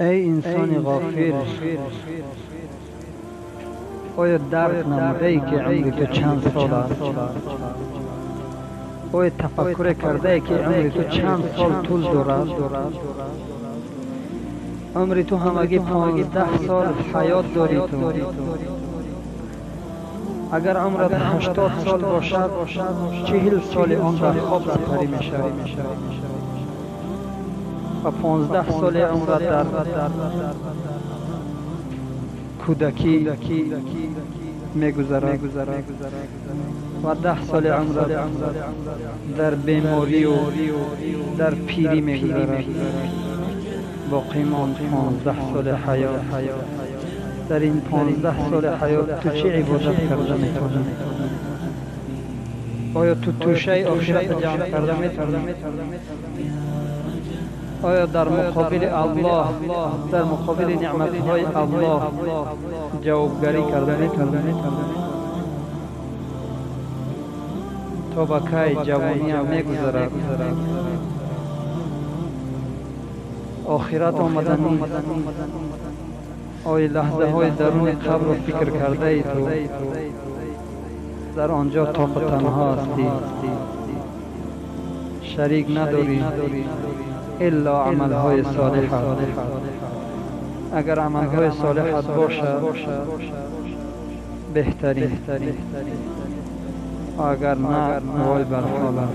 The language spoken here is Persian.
ای انسان غافل، آیا درک نموده ای که عمر تو چند سال است؟ آیا تفکر کرده ای که عمر تو چند سال طول دارد؟ عمر تو همگی 15 سال حیات داری تو. اگر عمرت 80 سال باشد 40 سال آن در خواب سپری می شود و 15 سال عمرت در کودکی می گذرد و 10 سال عمرت در بیماری و در پیری می گذرد. باقی ماند 15 سال حیات. در این 15 سال حیات تو چه عبادت کرده میتونی؟ آیا تو توشه آخرت جمع کرده میتونی؟ آیا در مقابل الله، در مقابل نعمتهای الله جوابگری کرده میتونی؟ تا با کی جوانی هم میگذرد، آخرت آمدن نیست. آیا لحظه های درون قبر رو فکر کرده ای تو؟ در آنجا طاق تنها هستی، شریک نداری الا عمل های صالحات. اگر عمل های صالحات باشد بهترین، اگر نه وای بر حالت.